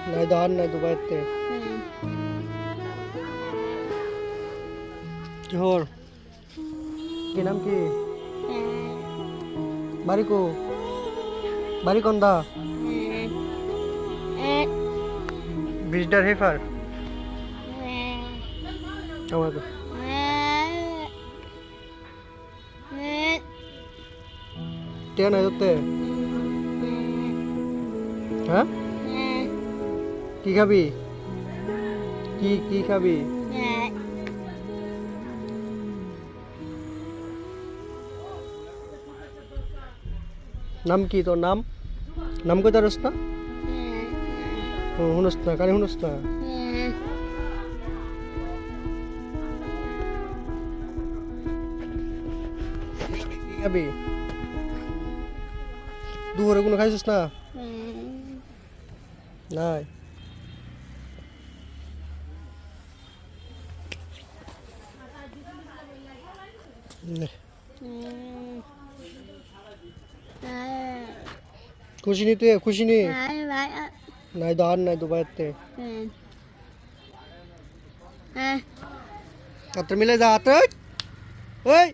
নাই দান নাই দুবাইতে জোহর কি নাম কি বাড়ি কো বাড়ি কোনটা বিজদার হেফার আমাকে টিয়া নাই ধরতে হ্যাঁ কি খাবি কি কি খাবি নাম কি তোর নাম নাম কই তারস না শুনস না কানে শুনস না কি খাবি দুপুরে কোনো খাইছিস না নাই খুশি নি তুই খুশি নি নাই দান নাই দুবাইতে আত্র মিলে যা আত্র ওই